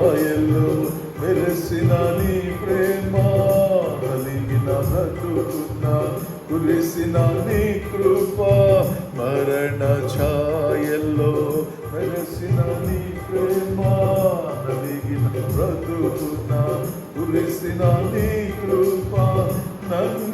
ఛాయల్లో మెరిసిన నీ ప్రేమ కలిగిన బ్రతుకున్న కురిసిన నీ కృప మరణ ఛాయల్లో మెరిసిన నీ ప్రేమ కలిగిన బ్రతుకున్న కురిసిన నీ కృప నన్ను